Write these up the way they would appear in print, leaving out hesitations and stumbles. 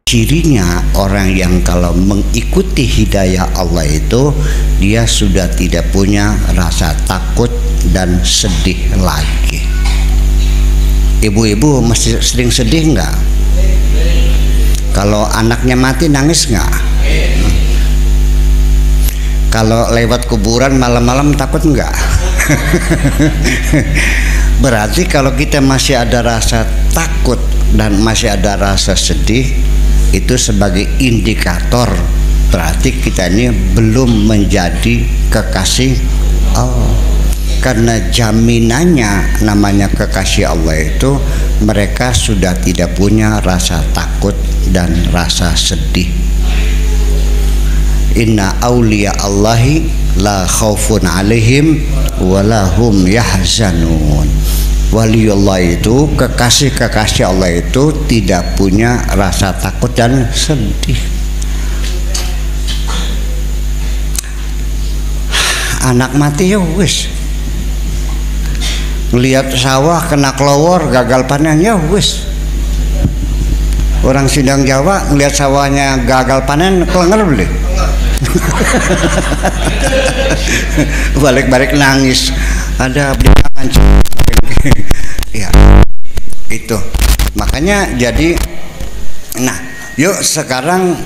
cirinya orang yang kalau mengikuti hidayah Allah itu dia sudah tidak punya rasa takut dan sedih lagi. Ibu-ibu masih sering sedih nggak? Kalau anaknya mati nangis nggak? Kalau lewat kuburan malam-malam takut nggak? Berarti kalau kita masih ada rasa takut dan masih ada rasa sedih, itu sebagai indikator berarti kita ini belum menjadi kekasih Allah. Karena jaminannya namanya kekasih Allah itu mereka sudah tidak punya rasa takut dan rasa sedih. Inna awliya Allahi la khaufun alaihim walahum yahzanun. Waliullah itu, kekasih-kekasih Allah itu tidak punya rasa takut dan sedih. Anak mati ya wis, ngelihat sawah kena kelowor gagal panen ya wis. Orang Sindang Jawa ngelihat sawahnya gagal panen kelenger beli. Balik-balik nangis, ada berikan ya itu makanya. Jadi nah yuk sekarang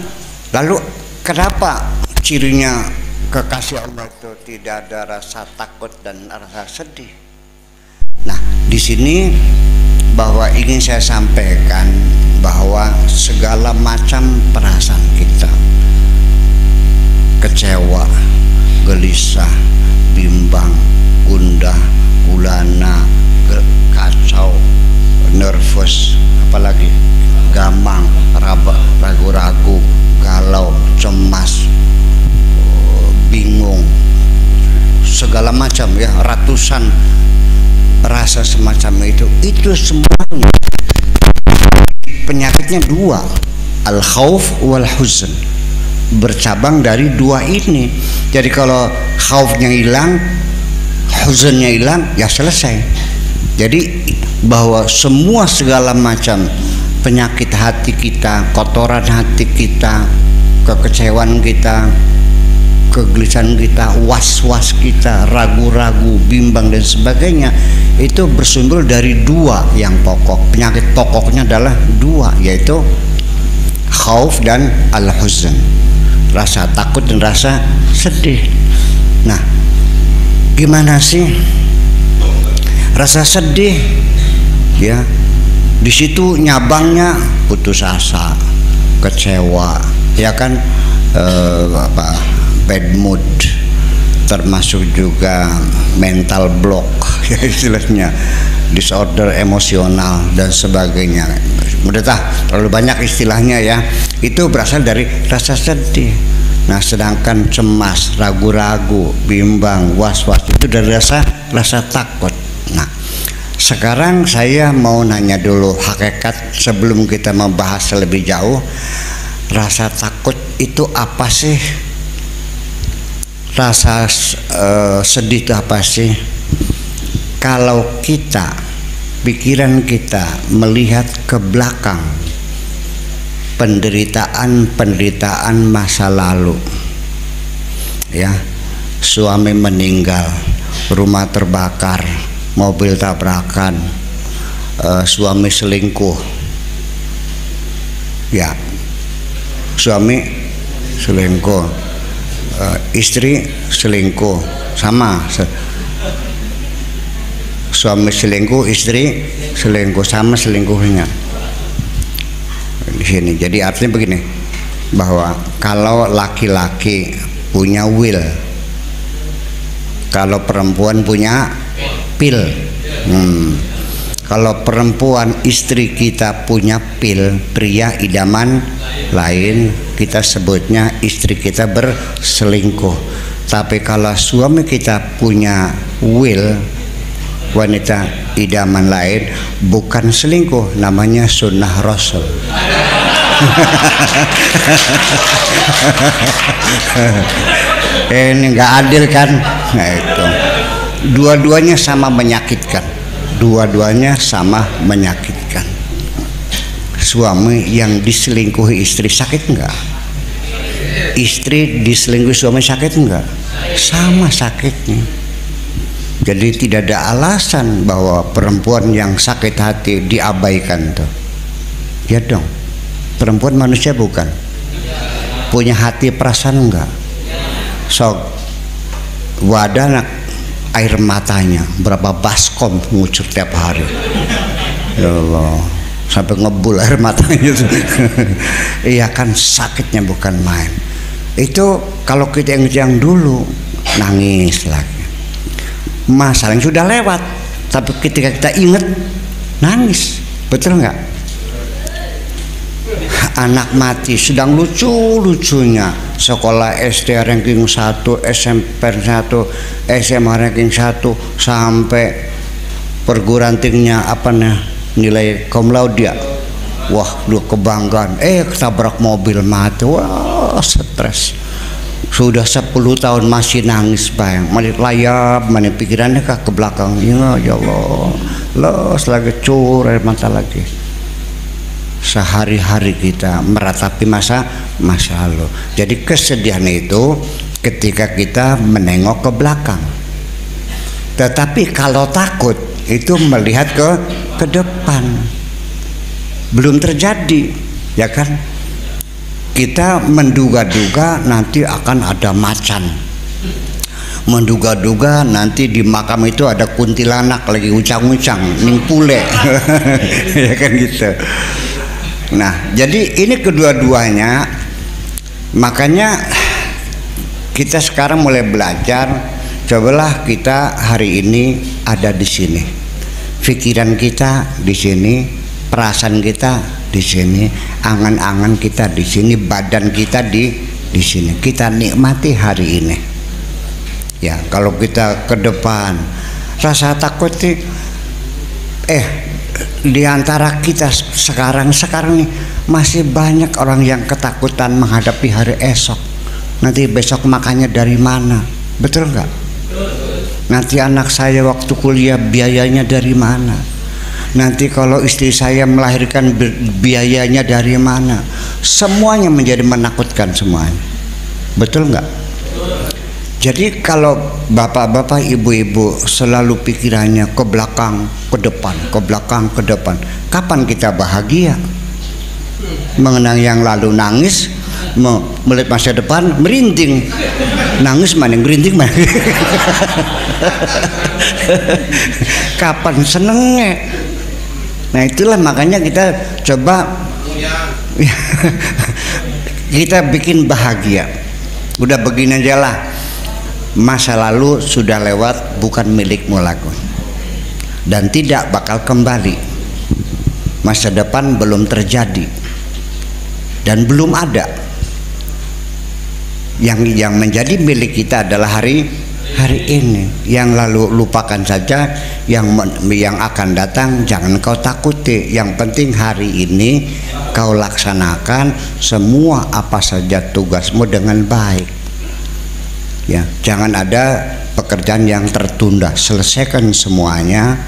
lalu kenapa cirinya kekasih Allah itu tidak ada rasa takut dan rasa sedih? Nah di sini bahwa ingin saya sampaikan bahwa segala macam perasaan kita, kecewa, gelisah, bimbang, gundah, gulana, kacau, nervous, apalagi gamang, ragu-ragu, galau, cemas, bingung, segala macam ya, ratusan rasa semacam itu semuanya penyakitnya dua, al-khauf wal huzn, bercabang dari dua ini. Jadi kalau khaufnya hilang, huzunnya hilang, ya selesai. Jadi bahwa semua segala macam penyakit hati kita, kotoran hati kita, kekecewaan kita, kegelisahan kita, was-was kita, ragu-ragu, bimbang dan sebagainya, itu bersumber dari dua yang pokok. Penyakit pokoknya adalah dua, yaitu khauf dan al-huzn, rasa takut dan rasa sedih. Nah, gimana sih rasa sedih? Ya, di situ nyabangnya putus asa, kecewa, ya kan, bad mood, termasuk juga mental block, ya istilahnya, disorder emosional dan sebagainya. Udah terlalu banyak istilahnya ya. Itu berasal dari rasa sedih. Nah, sedangkan cemas, ragu-ragu, bimbang, was-was itu dari rasa takut. Nah, sekarang saya mau nanya dulu hakikat sebelum kita membahas lebih jauh. Rasa takut itu apa sih? Rasa sedih itu apa sih? Kalau kita, pikiran kita melihat ke belakang penderitaan masa lalu, ya, suami meninggal, rumah terbakar, mobil tabrakan, suami selingkuh, ya, suami selingkuh, istri selingkuh, sama, suami selingkuh, istri selingkuh, sama selingkuhnya di sini. Jadi artinya begini, bahwa kalau laki-laki punya will, kalau perempuan punya pil. Kalau perempuan istri kita punya pil, pria idaman lain, kita sebutnya istri kita berselingkuh. Tapi kalau suami kita punya will, wanita idaman lain, bukan selingkuh, namanya sunnah Rasul. Ini nggak adil kan? Nah itu, dua-duanya sama menyakitkan, dua-duanya sama menyakitkan. suami yang diselingkuhi istri sakit enggak? Istri diselingkuhi suami sakit enggak? Sama sakitnya. Jadi tidak ada alasan bahwa perempuan yang sakit hati diabaikan tuh. Ya dong. Perempuan manusia bukan? Punya hati perasaan enggak? Sok wadah air matanya berapa baskom ngucur tiap hari. Ya Allah, sampai ngebul air matanya tuh. Iya kan, sakitnya bukan main. Itu kalau kita yang dulu nangis lagi. Masalah yang sudah lewat, tapi ketika kita ingat nangis, betul nggak? Anak mati sedang lucu-lucunya sekolah SD ranking 1, SMP 1, SMA ranking 1, sampai perguruan tingginya nilai cum laude. Wah, dua kebanggaan. Ketabrak mobil mati. Wah, stres. Sudah 10 tahun masih nangis, bayang. Masih layap, mana pikirannya ke belakang. Ya Allah, los lagi cur air mata lagi. Sehari-hari kita meratapi masa lalu. Jadi kesedihan itu ketika kita menengok ke belakang. Tetapi kalau takut itu melihat ke depan. Belum terjadi, ya kan? Kita menduga-duga nanti akan ada macan. Menduga-duga nanti di makam itu ada kuntilanak lagi ucang-ucang, ning pule. Ya kan gitu. Nah, jadi ini kedua-duanya. Makanya kita sekarang mulai belajar. Cobalah kita hari ini ada di sini. Pikiran kita di sini, perasaan kita di sini, angan-angan kita di sini, badan kita di sini. Kita nikmati hari ini. Ya, kalau kita ke depan rasa takut di antara kita sekarang nih masih banyak orang yang ketakutan menghadapi hari esok. Nanti besok makannya dari mana? Betul nggak? Nanti anak saya waktu kuliah biayanya dari mana? Nanti kalau istri saya melahirkan biayanya dari mana? Semuanya menjadi menakutkan semuanya. Betul nggak? Jadi kalau bapak-bapak, ibu-ibu selalu pikirannya ke belakang, ke depan, ke belakang, ke depan, kapan kita bahagia? Mengenang yang lalu nangis, melihat masa depan merinding. Nangis mana, merinding mana? Kapan senengnya? Nah itulah makanya kita coba kita bikin bahagia. Udah begini aja lah. Masa lalu sudah lewat, bukan milikmu lagi dan tidak bakal kembali. Masa depan belum terjadi dan belum ada. Yang menjadi milik kita adalah hari ini. Yang lalu lupakan saja, yang akan datang jangan kau takuti. Yang penting hari ini kau laksanakan semua apa saja tugasmu dengan baik. Ya, jangan ada pekerjaan yang tertunda, selesaikan semuanya.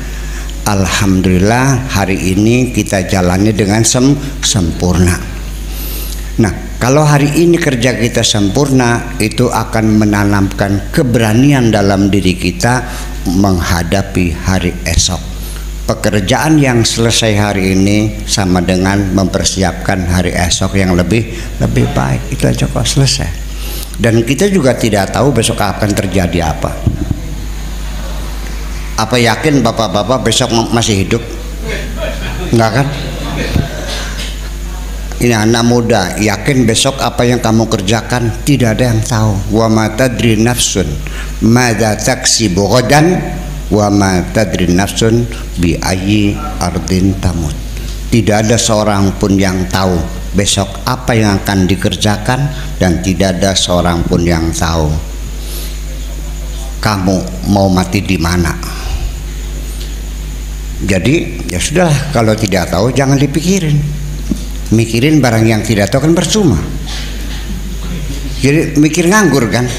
Alhamdulillah hari ini kita jalani dengan sempurna. Nah, kalau hari ini kerja kita sempurna, itu akan menanamkan keberanian dalam diri kita menghadapi hari esok. Pekerjaan yang selesai hari ini sama dengan mempersiapkan hari esok yang lebih baik. Itu aja kok selesai. Dan kita juga tidak tahu besok akan terjadi apa. Apa yakin bapak-bapak besok masih hidup? Enggak kan? Ini anak muda, yakin besok apa yang kamu kerjakan? Tidak ada yang tahu. Wa ma tadri nafsun madza taksibu ghadan wa ma tadri nafsun bi ayyi ardin tamut. Tidak ada seorang pun yang tahu besok apa yang akan dikerjakan, dan tidak ada seorang pun yang tahu kamu mau mati di mana. Jadi ya sudahlah, kalau tidak tahu jangan dipikirin. Mikirin barang yang tidak tahu kan percuma. Jadi mikir nganggur kan.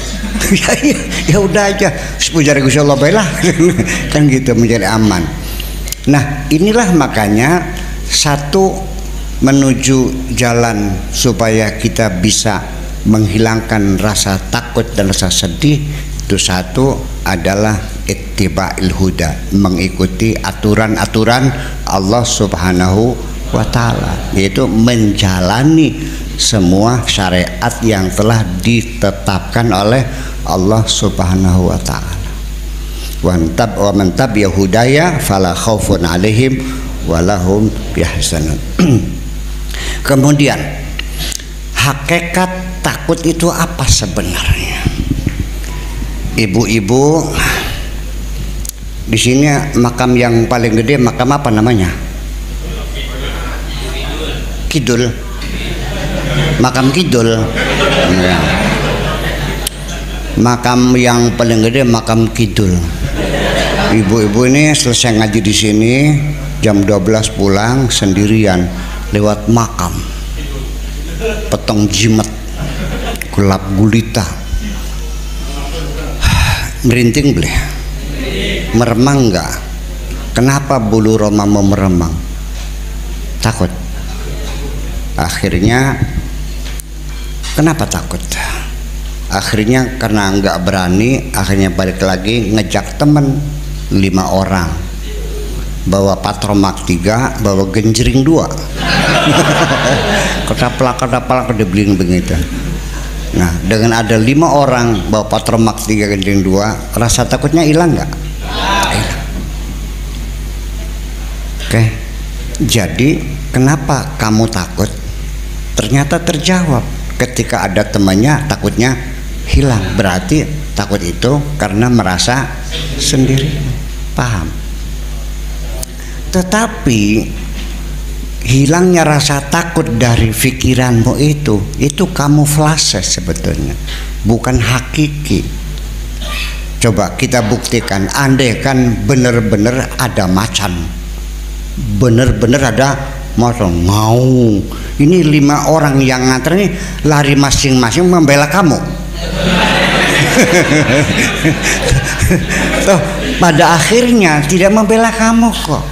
Ya udah aja, sepujar Gusti Allah baiklah. Kan gitu, menjadi aman. Nah inilah makanya satu menuju jalan supaya kita bisa menghilangkan rasa takut dan rasa sedih. Itu satu adalah ittiba'il huda, mengikuti aturan-aturan Allah Subhanahu wa ta'ala, yaitu menjalani semua syariat yang telah ditetapkan oleh Allah Subhanahu wa ta'ala. Wa man tabi'a hudaya fala khaufun 'alaihim wa lahum yahzanun. Kemudian hakikat takut itu apa sebenarnya? Ibu-ibu, di sini makam yang paling gede makam apa namanya? Kidul. Makam Kidul. Ya. Makam yang paling gede makam Kidul. Ibu-ibu ini selesai ngaji di sini jam 12 pulang sendirian lewat makam. Petong jimat, gelap gulita, ngerinting boleh, meremang enggak? Kenapa bulu roma mau meremang? Takut. Akhirnya kenapa takut? Akhirnya karena enggak berani, akhirnya balik lagi ngejak temen 5 orang, bawa patromak 3, bawa genjering 2. Ketaplak dibeliin begitu. Nah, dengan ada 5 orang bawa patromak 3 genjering 2, rasa takutnya hilang nggak? Hilang. Oke. Jadi kenapa kamu takut? Ternyata terjawab ketika ada temannya, takutnya hilang. Berarti takut itu karena merasa sendiri. Paham? Tetapi hilangnya rasa takut dari pikiranmu itu kamuflase sebetulnya, bukan hakiki. Coba kita buktikan, andai kan benar-benar ada macan, benar-benar ada motor, mau ini 5 orang yang nganter nih lari masing-masing membela kamu. Tuh, pada akhirnya tidak membela kamu kok.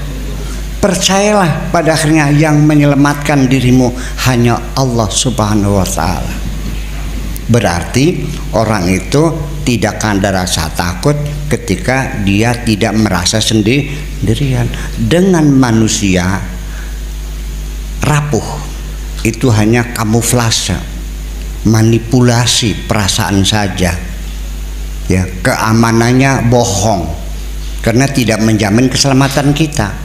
Percayalah, pada akhirnya yang menyelamatkan dirimu hanya Allah Subhanahu wa ta'ala. Berarti orang itu tidak akan ada rasa takut ketika dia tidak merasa sendirian. Dengan manusia rapuh itu hanya kamuflase, manipulasi perasaan saja. Ya, keamanannya bohong karena tidak menjamin keselamatan kita.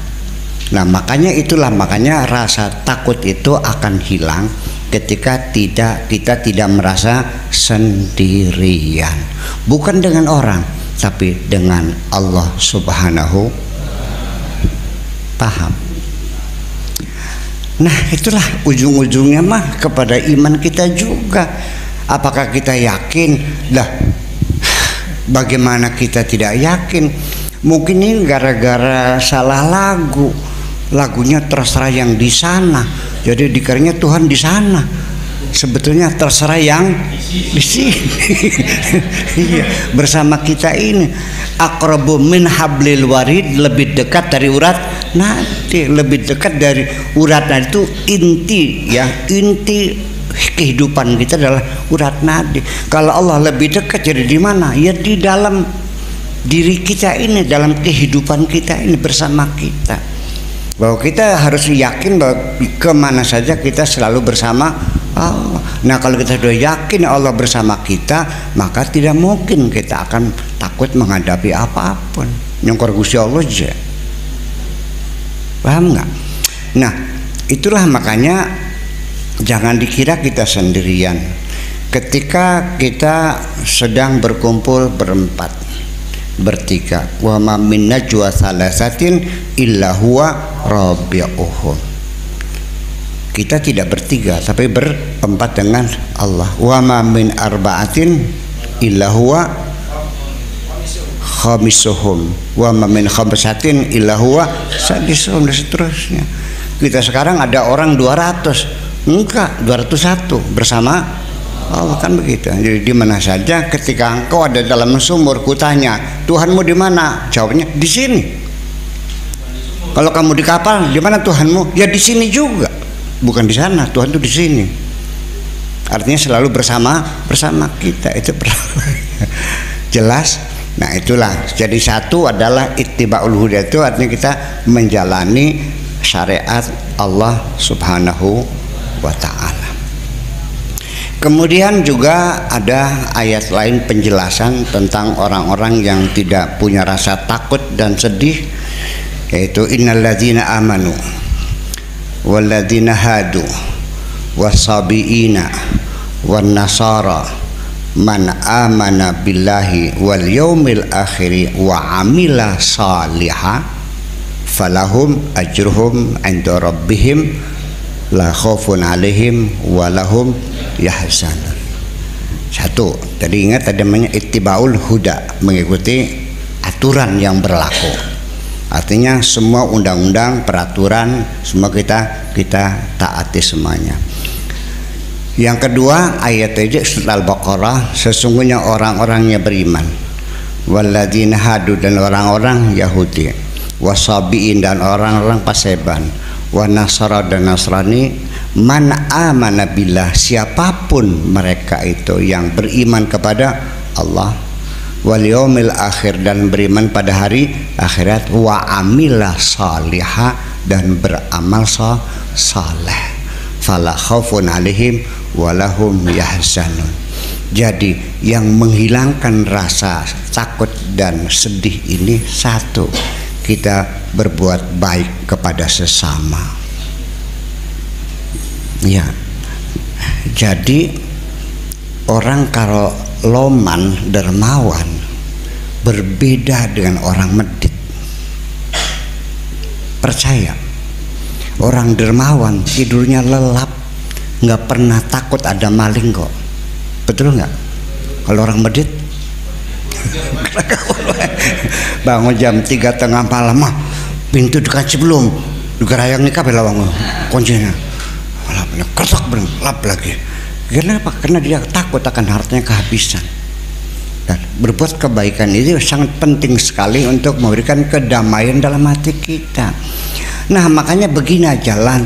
Nah, makanya rasa takut itu akan hilang ketika kita tidak merasa sendirian, bukan dengan orang tapi dengan Allah Subhanahu. Paham? Nah, itulah ujung-ujungnya mah kepada iman kita juga. Apakah kita yakin? Lah, bagaimana kita tidak yakin? Mungkin ini gara-gara salah lagu. Lagunya terserah yang di sana, jadi dikiranya Tuhan di sana, sebetulnya terserah yang di sini. Iya, bersama kita ini aqrabu min hablil warid, lebih dekat dari urat nadi, lebih dekat dari urat nadi. Itu inti, ya, inti kehidupan kita adalah urat nadi. Kalau Allah lebih dekat, jadi di mana? Ya di dalam diri kita ini, dalam kehidupan kita ini bersama kita. Bahwa kita harus yakin bahwa kemana saja kita selalu bersama Allah. Nah, kalau kita sudah yakin Allah bersama kita, maka tidak mungkin kita akan takut menghadapi apapun. Nyongkor Gusti Allah aja. Paham nggak? Nah, itulah makanya jangan dikira kita sendirian. Ketika kita sedang berkumpul berempat, bertiga, wa ma min najwa salasatin illa huwa rabi'uhum. Kita tidak bertiga tapi berempat dengan Allah. Wa ma min arba'atin illa huwa khamisuhum wa ma min khamsatin illa huwa sadisuhum, dan seterusnya. Kita sekarang ada orang 200, enggak 201 bersama Allah, kan begitu. Jadi di mana saja ketika engkau ada dalam sumur, kutanya, Tuhanmu di mana? Jawabnya di sini. Kalau kamu di kapal, di mana Tuhanmu? Ya di sini juga. bukan di sana, Tuhan itu di sini. Artinya selalu bersama kita, itu jelas. Nah itulah, jadi satu adalah ittiba'ul huda, itu artinya kita menjalani syariat Allah Subhanahu wa ta'ala. Kemudian juga ada ayat lain penjelasan tentang orang-orang yang tidak punya rasa takut dan sedih, yaitu innalladzina amanu walladzina hadu wasabiina wan nasara man amana billahi wal yaumil akhiri wa amila salihah falahum ajruhum 'inda rabbihim la khaufun 'alaihim wa lahum yahzanun. Satu, tadi ingat ada namanya ittiba'ul huda, mengikuti aturan yang berlaku. Artinya semua undang-undang, peraturan, semua kita taati semuanya. Yang kedua, ayat aja surat Al-Baqarah, sesungguhnya orang-orang yang beriman, walladzina hadu, dan orang-orang Yahudi, wasabiin, dan orang-orang Paseban, wa nasara, dan Nasrani, man amana billah, siapapun mereka itu yang beriman kepada Allah, wal yaumil akhir, dan beriman pada hari akhirat, wa amila salihah, dan beramal saleh, fala khaufun 'alaihim walahum yahzanun. Jadi yang menghilangkan rasa takut dan sedih ini satu, kita berbuat baik kepada sesama. Ya, jadi orang kalau loman dermawan berbeda dengan orang medit. Percaya, orang dermawan tidurnya lelap, nggak pernah takut ada maling kok. Betul nggak? Kalau orang medit bangun jam 3:30 malam, pintu dikunci belum, digerayang nikah belawang kuncinya, kertak lap lagi. Kenapa? Karena dia takut akan hartanya kehabisan. Dan berbuat kebaikan itu sangat penting sekali untuk memberikan kedamaian dalam hati kita. Nah makanya begini aja lah.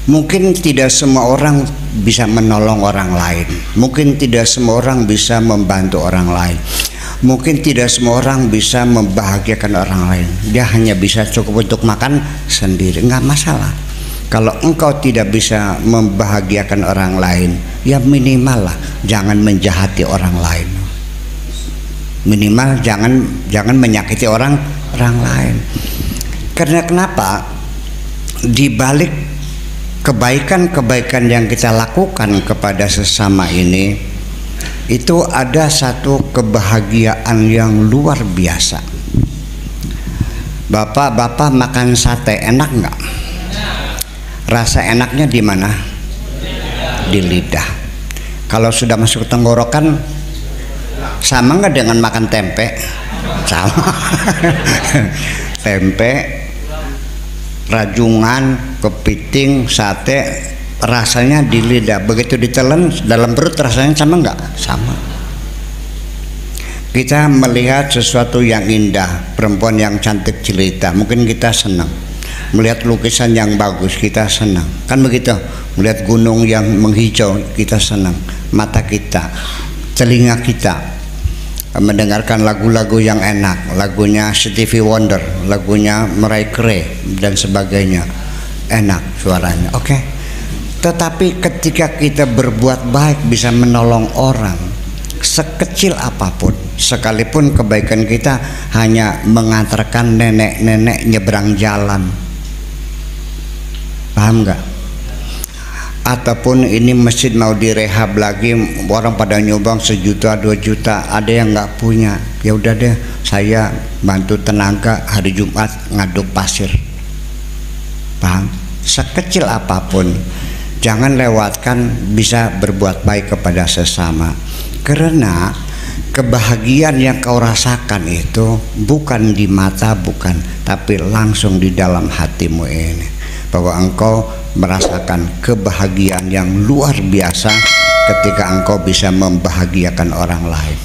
Mungkin tidak semua orang bisa menolong orang lain, mungkin tidak semua orang bisa membantu orang lain, mungkin tidak semua orang bisa membahagiakan orang lain. Dia hanya bisa cukup untuk makan sendiri, nggak masalah. Kalau engkau tidak bisa membahagiakan orang lain, ya minimal lah jangan menjahati orang lain, minimal jangan menyakiti orang lain. Karena kenapa? Di balik kebaikan-kebaikan yang kita lakukan kepada sesama ini, itu ada satu kebahagiaan yang luar biasa. Bapak-bapak makan sate enak nggak? Rasa enaknya di mana? Di lidah. Kalau sudah masuk tenggorokan, sama nggak dengan makan tempe? Sama. Tempe, rajungan, kepiting, sate, rasanya di lidah. Begitu ditelan dalam perut rasanya sama nggak? Sama. Kita melihat sesuatu yang indah, perempuan yang cantik jelita, mungkin kita senang. Melihat lukisan yang bagus, kita senang. Kan begitu. Melihat gunung yang menghijau, kita senang. Mata kita, telinga kita, mendengarkan lagu-lagu yang enak, lagunya Stevie Wonder, lagunya Mariah Carey dan sebagainya, enak suaranya. Oke. Tetapi ketika kita berbuat baik, bisa menolong orang sekecil apapun, sekalipun kebaikan kita hanya mengantarkan nenek-nenek nyebrang jalan, paham nggak? Ataupun ini masjid mau direhab lagi, orang pada nyumbang 1 juta 2 juta, ada yang nggak punya, ya udah deh saya bantu tenaga hari Jumat ngaduk pasir, paham? Sekecil apapun jangan lewatkan bisa berbuat baik kepada sesama, karena kebahagiaan yang kau rasakan itu bukan di mata, bukan, tapi langsung di dalam hatimu ini, bahwa engkau merasakan kebahagiaan yang luar biasa ketika engkau bisa membahagiakan orang lain.